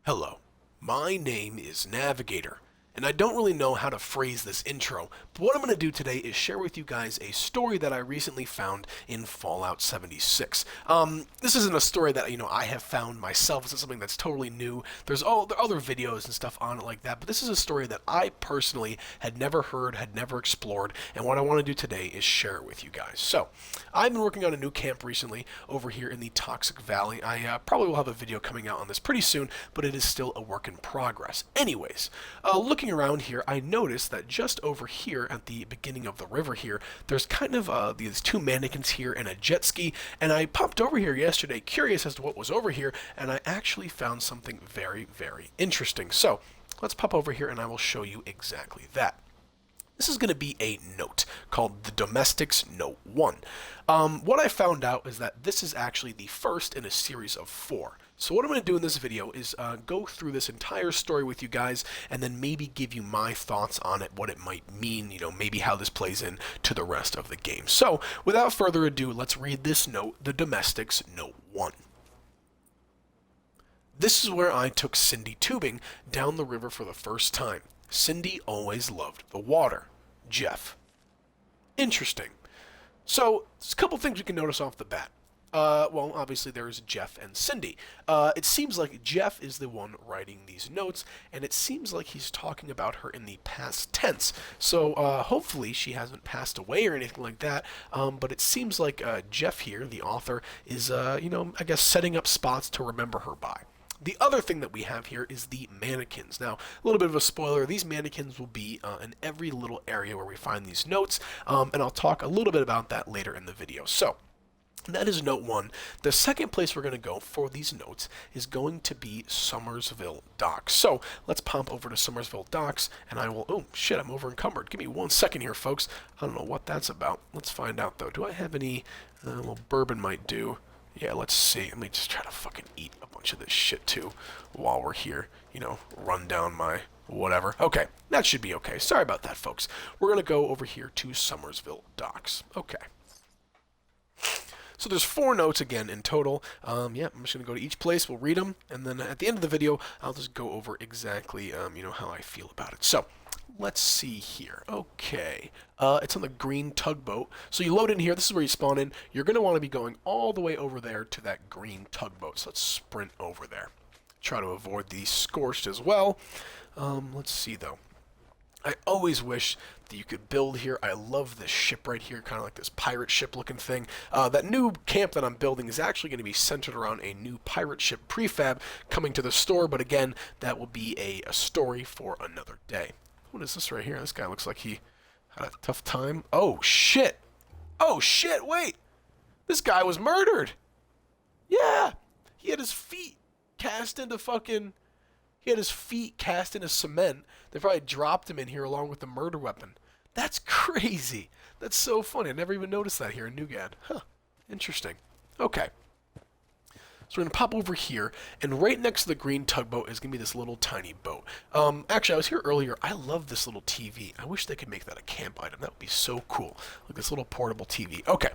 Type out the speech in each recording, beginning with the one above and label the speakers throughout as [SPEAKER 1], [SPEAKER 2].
[SPEAKER 1] Hello, my name is Navigator, and I don't really know how to phrase this intro, but what I'm going to do today is share with you guys a story that I recently found in Fallout 76. This isn't a story that, I have found myself. This is something that's totally new. There's all the other videos and stuff on it like that, but this is a story that I personally had never heard, had never explored, and what I want to do today is share it with you guys. So, I've been working on a new camp recently over here in the Toxic Valley. I probably will have a video coming out on this pretty soon, but it is still a work in progress. Anyways, looking around here, I noticed that just over here at the beginning of the river here, there's kind of these two mannequins here and a jet ski, and I popped over here yesterday curious as to what was over here, and I actually found something very, very interesting. So, let's pop over here and I will show you exactly that. This is going to be a note called the Domestics Note 1. What I found out is that this is actually the first in a series of 4. So what I'm going to do in this video is go through this entire story with you guys and then maybe give you my thoughts on it, what it might mean, maybe how this plays in to the rest of the game. So without further ado, let's read this note, the Domestics Note 1. This is where I took Cindy tubing down the river for the first time. Cindy always loved the water. Jeff. Interesting. So, there's a couple things we can notice off the bat. Well, obviously there's Jeff and Cindy. It seems like Jeff is the one writing these notes, and it seems like he's talking about her in the past tense. So, hopefully she hasn't passed away or anything like that, but it seems like Jeff here, the author, is, I guess setting up spots to remember her by. The other thing that we have here is the mannequins. Now, a little bit of a spoiler, these mannequins will be in every little area where we find these notes, and I'll talk a little bit about that later in the video. So, that is note 1. The second place we're going to go for these notes is going to be Summersville Docks. So, let's pop over to Summersville Docks, and I will... Oh, shit, I'm over encumbered. Give me 1 second here, folks. I don't know what that's about. Let's find out, though. Do I have any... well, bourbon might do. Yeah, let's see. Let me just try to fucking eat a bunch of this shit, too, while we're here. Run down my whatever. Okay, that should be okay. Sorry about that, folks. We're going to go over here to Summersville Docks. Okay. So there's 4 notes again in total. Yeah, I'm just going to go to each place. We'll read them, and then at the end of the video, I'll just go over exactly, how I feel about it. So, let's see here. Okay. It's on the green tugboat. So you load in here. This is where you spawn in. You're going to want to be going all the way over there to that green tugboat. So let's sprint over there. Try to avoid the scorched as well. Let's see, though. I always wish that you could build here. I love this ship right here, kind of like this pirate ship looking thing. That new camp that I'm building is actually going to be centered around a new pirate ship prefab coming to the store, but again, that will be a story for another day. What is this right here? This guy looks like he had a tough time. Oh, shit. Oh, shit, wait. This guy was murdered. Yeah. He had his feet cast into fucking... He had his feet cast into cement. They probably dropped him in here along with the murder weapon. That's crazy. That's so funny. I never even noticed that here in Nugad. Huh. Interesting. Okay. So we're going to pop over here, and right next to the green tugboat is going to be this little tiny boat. Actually, I was here earlier. I love this little TV. I wish they could make that a camp item. That would be so cool. Like this little portable TV. Okay,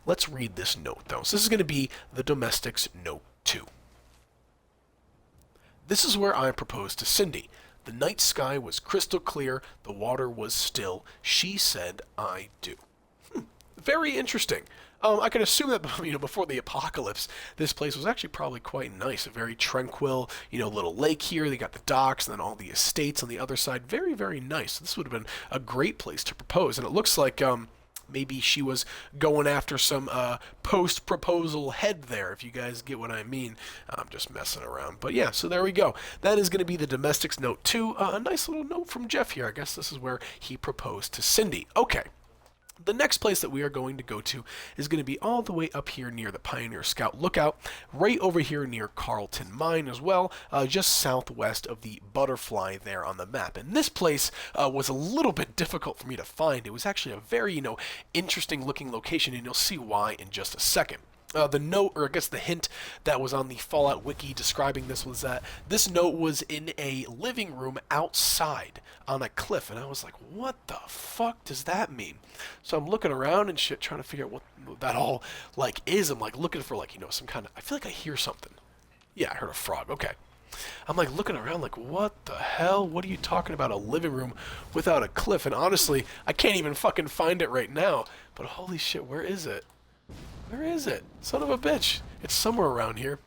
[SPEAKER 1] let's read this note, though. So this is going to be the Domestics Note 2. This is where I proposed to Cindy. The night sky was crystal clear. The water was still. She said, I do. Very interesting. I can assume that, before the apocalypse, this place was actually probably quite nice. A very tranquil, little lake here. They got the docks and then all the estates on the other side. Very, very nice. This would have been a great place to propose. And it looks like, maybe she was going after some post-proposal head there, if you guys get what I mean. I'm just messing around. But yeah, so there we go. That is going to be the Domestics Note 2. A nice little note from Jeff here. I guess this is where he proposed to Cindy. Okay. The next place that we are going to go to is going to be all the way up here near the Pioneer Scout Lookout, right over here near Carlton Mine as well, just southwest of the Butterfly there on the map. And this place was a little bit difficult for me to find. It was actually a very, interesting looking location, and you'll see why in just a second. The note, or I guess the hint that was on the Fallout Wiki describing this was that this note was in a living room outside on a cliff, and I was like, what the fuck does that mean? So I'm looking around and shit, trying to figure out what that all, is. I'm, looking for, some kind of... I feel like I hear something. Yeah, I heard a frog. Okay. I'm like looking around like, what the hell? What are you talking about? A living room without a cliff? And honestly, I can't even fucking find it right now. But holy shit, where is it? Where is it? Son of a bitch. It's somewhere around here.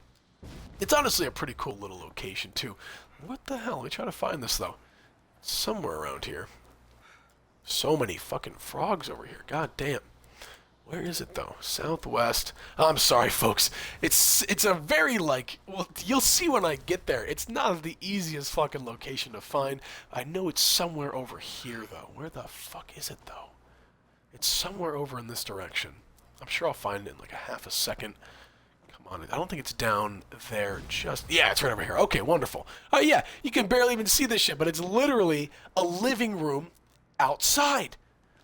[SPEAKER 1] It's honestly a pretty cool little location too. What the hell? Let me try to find this though. It's somewhere around here. So many fucking frogs over here. God damn. Where is it though? Southwest. Oh, I'm sorry, folks. It's a very like. Well, you'll see when I get there. It's not the easiest fucking location to find. I know it's somewhere over here though. Where the fuck is it though? It's somewhere over in this direction. I'm sure I'll find it in like a half a second. Come on. I don't think it's down there. Yeah, it's right over here. Okay, wonderful. Oh yeah, you can barely even see this shit, but it's literally a living room outside.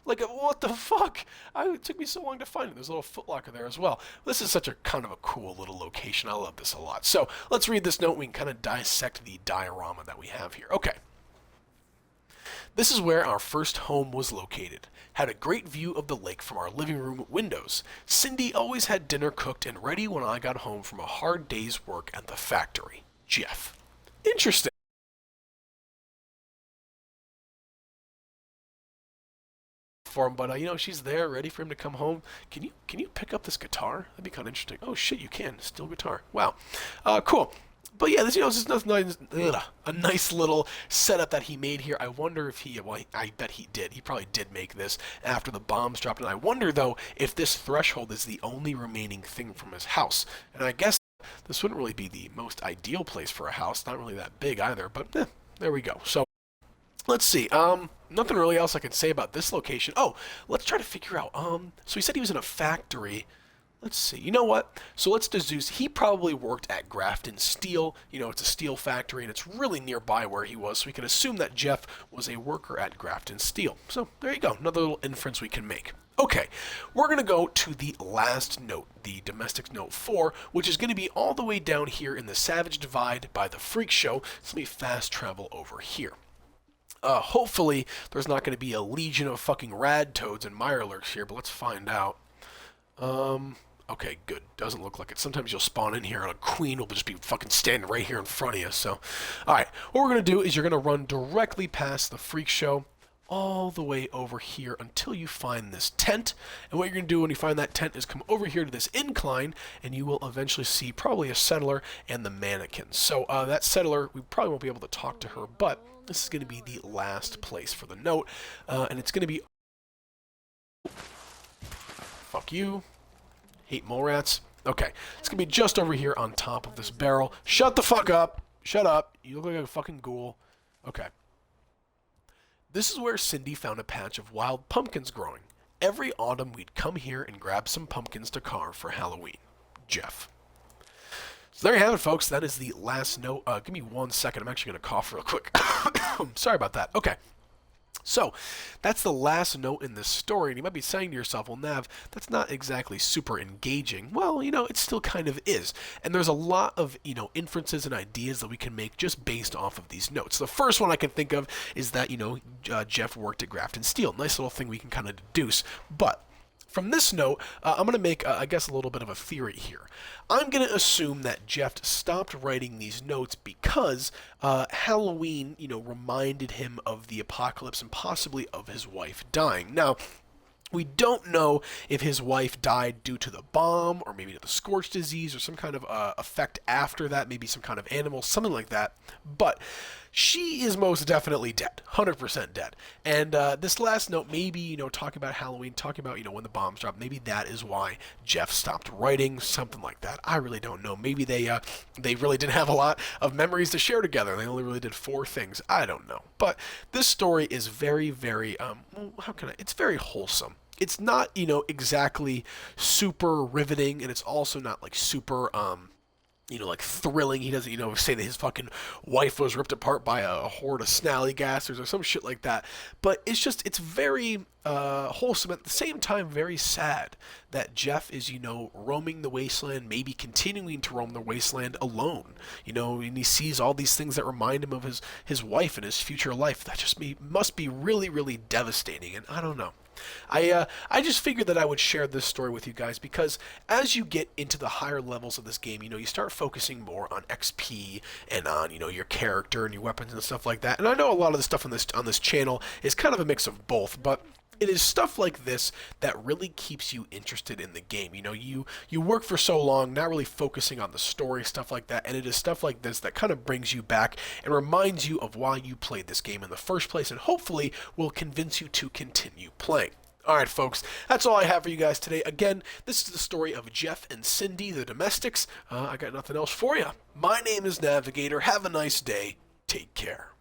[SPEAKER 1] Like, what the fuck? It took me so long to find it. There's a little footlocker there as well. This is such a kind of a cool little location. I love this a lot. So let's read this note. We can kind of dissect the diorama that we have here. Okay. This is where our first home was located. Had a great view of the lake from our living room windows. Cindy always had dinner cooked and ready when I got home from a hard day's work at the factory. Jeff. Interesting. For him, but she's there, ready for him to come home. Can you pick up this guitar? That'd be kind of interesting. Oh shit, you can. Steel guitar. Wow. Cool. But yeah, this is just a nice little setup that he made here. I wonder if I bet he did. He probably did make this after the bombs dropped. And I wonder though if this threshold is the only remaining thing from his house. And I guess this wouldn't really be the most ideal place for a house. Not really that big either. But there we go. So. Let's see. Nothing really else I can say about this location. Oh, let's try to figure out. So he said he was in a factory. Let's see. You know what? So let's deduce he probably worked at Grafton Steel. It's a steel factory, and it's really nearby where he was. So we can assume that Jeff was a worker at Grafton Steel. So there you go. Another little inference we can make. Okay, we're going to go to the last note, the domestic note 4, which is going to be all the way down here in the Savage Divide by the Freak Show. So let me fast travel over here. Hopefully, there's not going to be a legion of fucking rad toads and mirelurks here, but let's find out. Okay, good. Doesn't look like it. Sometimes you'll spawn in here and a queen will just be fucking standing right here in front of you, so. Alright, what we're going to do is you're going to run directly past the Freak Show, all the way over here until you find this tent. And what you're going to do when you find that tent is come over here to this incline, and you will eventually see probably a settler and the mannequin. So that settler, we probably won't be able to talk to her, but this is going to be the last place for the note, and it's going to be... Fuck you. Hate mole rats. Okay, it's going to be just over here on top of this barrel. Shut the fuck up. Shut up. You look like a fucking ghoul. Okay. This is where Cindy found a patch of wild pumpkins growing. Every autumn we'd come here and grab some pumpkins to carve for Halloween. Jeff. So there you have it, folks. That is the last note. Give me 1 second. I'm actually going to cough real quick. Sorry about that. Okay. So, that's the last note in this story, and you might be saying to yourself, well, Nav, that's not exactly super engaging. Well, it still kind of is. And there's a lot of, inferences and ideas that we can make just based off of these notes. The first one I can think of is that, Jeff worked at Grafton Steel. Nice little thing we can kind of deduce. But from this note, I'm going to make, I guess, a little bit of a theory here. I'm going to assume that Jeff stopped writing these notes because Halloween, reminded him of the apocalypse and possibly of his wife dying. Now, we don't know if his wife died due to the bomb or maybe to the scorch disease or some kind of effect after that, maybe some kind of animal, something like that. But she is most definitely dead, 100% dead. And this last note, maybe, talking about Halloween, talking about, when the bombs dropped, maybe that is why Jeff stopped writing, something like that. I really don't know. Maybe they really didn't have a lot of memories to share together. They only really did 4 things. I don't know. But this story is very, very, it's very wholesome. It's not, exactly super riveting, and it's also not, like, super, like thrilling. He doesn't, say that his fucking wife was ripped apart by a horde of snallygassers or some shit like that. But it's very wholesome, at the same time very sad that Jeff is, roaming the wasteland, maybe continuing to roam the wasteland alone. And he sees all these things that remind him of his wife and his future life. That just must be really, really devastating, and I don't know. I just figured that I would share this story with you guys because as you get into the higher levels of this game, you start focusing more on XP and on, your character and your weapons and stuff like that. And I know a lot of the stuff on this channel is kind of a mix of both, but it is stuff like this that really keeps you interested in the game. You work for so long, not really focusing on the story, stuff like that, and it is stuff like this that kind of brings you back and reminds you of why you played this game in the first place, and hopefully will convince you to continue playing. Alright folks, that's all I have for you guys today. Again, this is the story of Jeff and Cindy, the domestics. I got nothing else for you. My name is Navigator. Have a nice day. Take care.